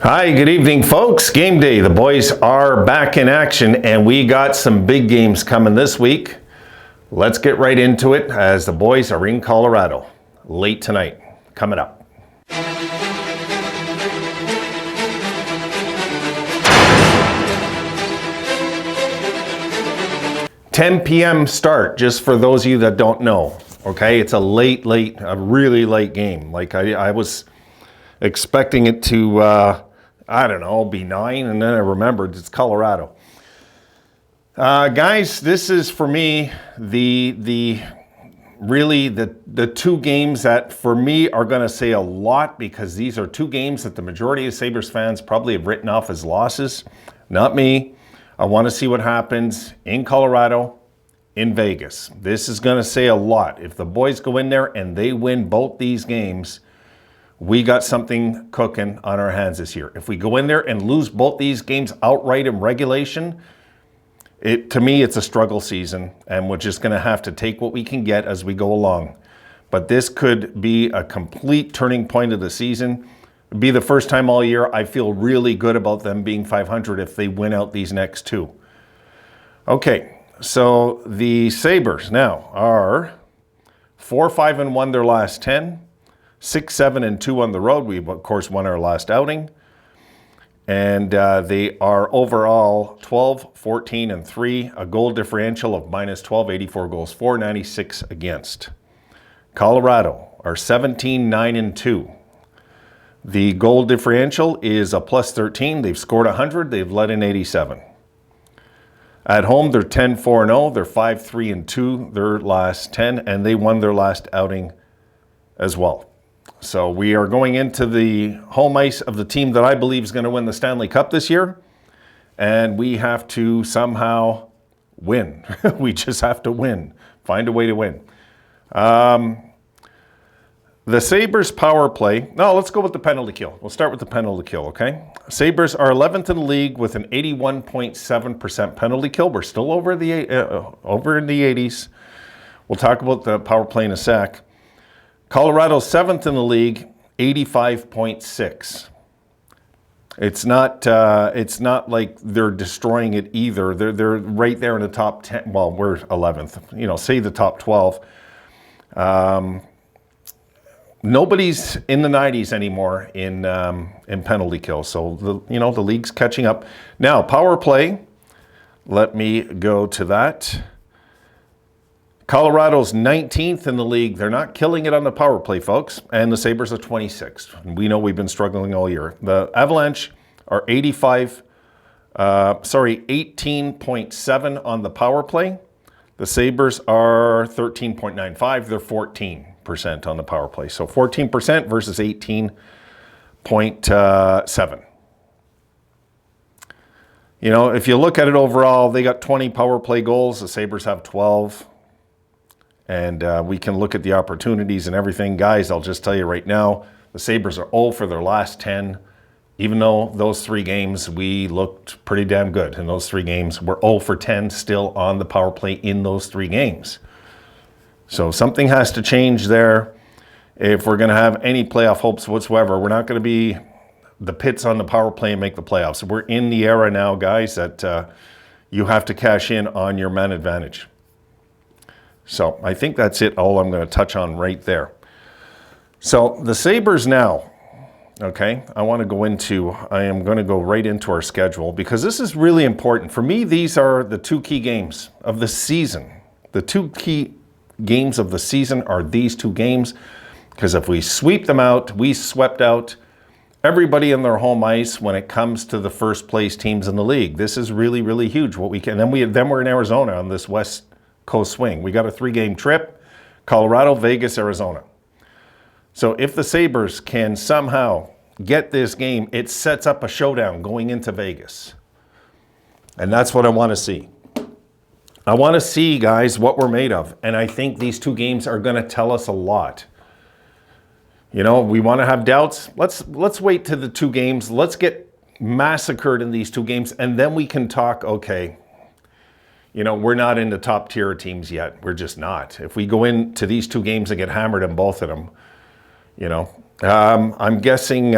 Hi, good evening, folks. Game day. The boys are back in action, and we got some big games coming this week. Let's get right into it as the boys are in Colorado late tonight. Coming up. $10 p.m. start, just for those of you that don't know. Okay, it's a really late game. Like I was expecting it to, I don't know, be 9, and then I remembered it's Colorado. Guys, this is for me the two games that for me are going to say a lot, because these are two games that the majority of Sabres fans probably have written off as losses. Not me. I want to see what happens in Colorado, in Vegas. This is going to say a lot. If the boys go in there and they win both these games, we got something cooking on our hands this year. If we go in there and lose both these games outright in regulation, to me, it's a struggle season, and we're just going to have to take what we can get as we go along. But this could be a complete turning point of the season. It'd be the first time all year I feel really good about them being 500 if they win out these next two. Okay, so the Sabres now are 4-5-1 their last 10. 6-7-2 on the road. We've, of course, won our last outing. And they are overall 12-14-3, a goal differential of -12, 84 goals for, 96 against. Colorado are 17-9-2. The goal differential is a +13. They've scored 100. They've let in 87. At home, they're 10-4-0. They're 5-3-2 their last 10, and they won their last outing as well. So we are going into the home ice of the team that I believe is going to win the Stanley Cup this year. And we have to somehow win. We just have to win. Find a way to win. The Sabres power play. No, let's go with the penalty kill. We'll start with the penalty kill, okay? Sabres are 11th in the league with an 81.7% penalty kill. We're still over in the 80s. We'll talk about the power play in a sec. Colorado's 7th in the league, 85.6. It's not like they're destroying it either. They're right there in the top 10. Well, we're 11th. You know, say the top 12. Nobody's in the 90s anymore in penalty kills. So the league's catching up. Now, power play. Let me go to that. Colorado's 19th in the league. They're not killing it on the power play, folks. And the Sabres are 26th. And we know we've been struggling all year. The Avalanche are 18.7 on the power play. The Sabres are 13.95. They're 14% on the power play. So 14% versus 18.7. You know, if you look at it overall, they got 20 power play goals. The Sabres have 12. And we can look at the opportunities and everything. Guys, I'll just tell you right now, the Sabres are 0 for their last 10. Even though those 3 games, we looked pretty damn good. In those 3 games, we're 0 for 10 still on the power play in those 3 games. So something has to change there. If we're going to have any playoff hopes whatsoever, we're not going to be the pits on the power play and make the playoffs. We're in the era now, guys, that you have to cash in on your man advantage. So I think that's it, all I'm going to touch on right there. So the Sabres now, okay, I am going to go right into our schedule, because this is really important. For me, these are the 2 key games of the season. The 2 key games of the season are these 2 games, because if we sweep them out, we swept out everybody in their home ice when it comes to the first place teams in the league. This is really, really huge what we can. Then we're in Arizona on this West Coast swing. We got a 3-game trip: Colorado, Vegas, Arizona. So if the Sabres can somehow get this game, it sets up a showdown going into Vegas. And that's what I want to see. I want to see, guys, what we're made of. And I think these 2 games are going to tell us a lot. You know, we want to have doubts. Let's wait to the 2 games. Let's get massacred in these 2 games, and then we can talk, okay, you know, we're not in the top tier of teams yet. We're just not. If we go into these 2 games and get hammered in both of them, you know, I'm guessing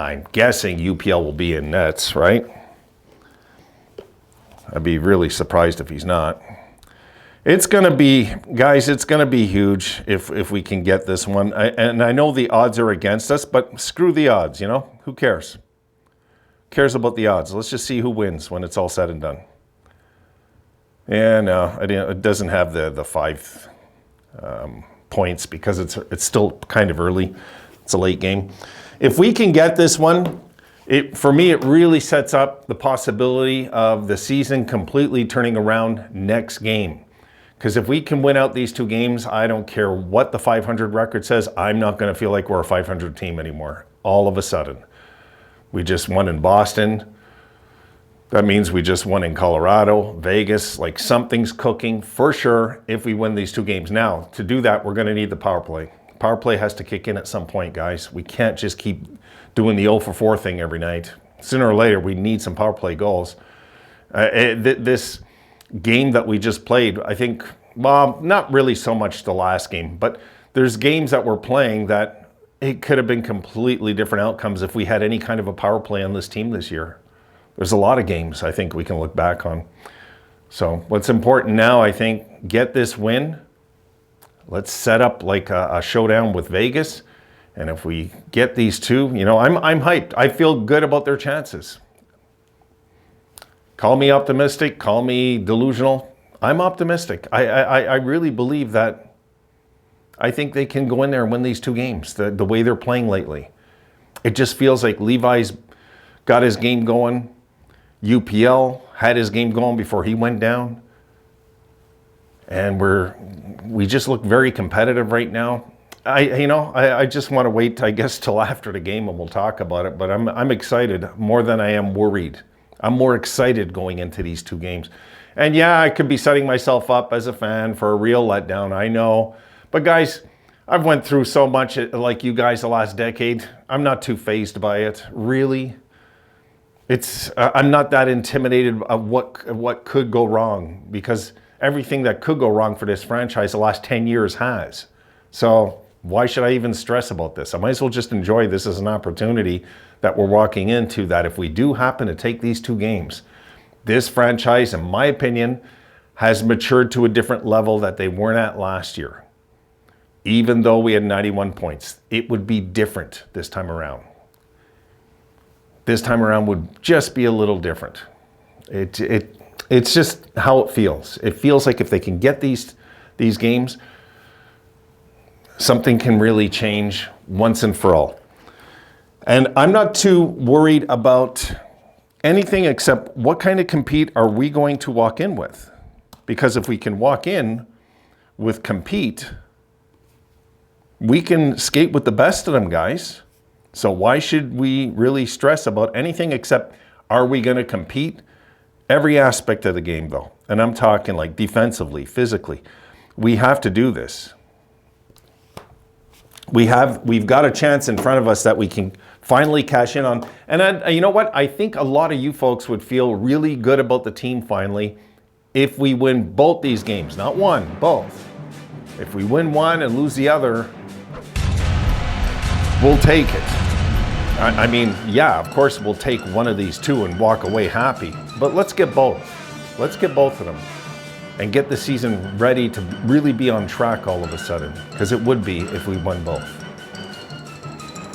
I'm guessing UPL will be in nets, right? I'd be really surprised if he's not. It's going to be, guys, it's going to be huge if we can get this one. And I know the odds are against us, but screw the odds, you know? Who cares? Who cares about the odds? Let's just see who wins when it's all said and done. And it doesn't have the 5 points because it's still kind of early. It's a late game. If we can get this one, for me, it really sets up the possibility of the season completely turning around next game. Because if we can win out these 2 games, I don't care what the 500 record says, I'm not going to feel like we're a 500 team anymore. All of a sudden. We just won in Boston. That means we just won in Colorado, Vegas. Like, something's cooking for sure if we win these 2 games. Now, to do that, we're going to need the power play. Power play has to kick in at some point, guys. We can't just keep doing the 0 for 4 thing every night. Sooner or later, we need some power play goals. This game that we just played, I think, well, not really so much the last game, but there's games that we're playing that it could have been completely different outcomes if we had any kind of a power play on this team this year. There's a lot of games I think we can look back on. So what's important now, I think, get this win. Let's set up like a showdown with Vegas. And if we get these 2, you know, I'm hyped. I feel good about their chances. Call me optimistic, call me delusional. I'm optimistic. I really believe that I think they can go in there and win these 2 games, the way they're playing lately. It just feels like Levi's got his game going. UPL had his game going before he went down. And we just look very competitive right now. I just want to wait, I guess, till after the game and we'll talk about it. But I'm excited more than I am worried. I'm more excited going into these 2 games. And yeah, I could be setting myself up as a fan for a real letdown, I know. But guys, I've went through so much like you guys the last decade. I'm not too fazed by it, really. I'm not that intimidated of what could go wrong, because everything that could go wrong for this franchise the last 10 years has. So why should I even stress about this? I might as well just enjoy this as an opportunity that we're walking into, that if we do happen to take these 2 games, this franchise, in my opinion, has matured to a different level that they weren't at last year. Even though we had 91 points, it would be different this time around. This time around would just be a little different. It's just how it feels. It feels like if they can get these games, something can really change once and for all. And I'm not too worried about anything except what kind of compete are we going to walk in with? Because if we can walk in with compete, we can skate with the best of them, guys. So why should we really stress about anything except, are we going to compete? Every aspect of the game, though. And I'm talking like defensively, physically. We have to do this. We've got a chance in front of us that we can finally cash in on. And you know what? I think a lot of you folks would feel really good about the team finally if we win both these games. Not one, both. If we win one and lose the other, we'll take it. I mean, yeah, of course we'll take one of these 2 and walk away happy. But let's get both. Let's get both of them. And get the season ready to really be on track all of a sudden. Because it would be if we won both.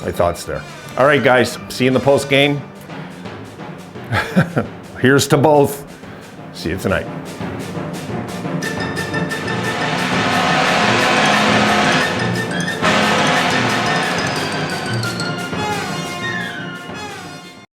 My thoughts there. All right, guys. See you in the post game. Here's to both. See you tonight.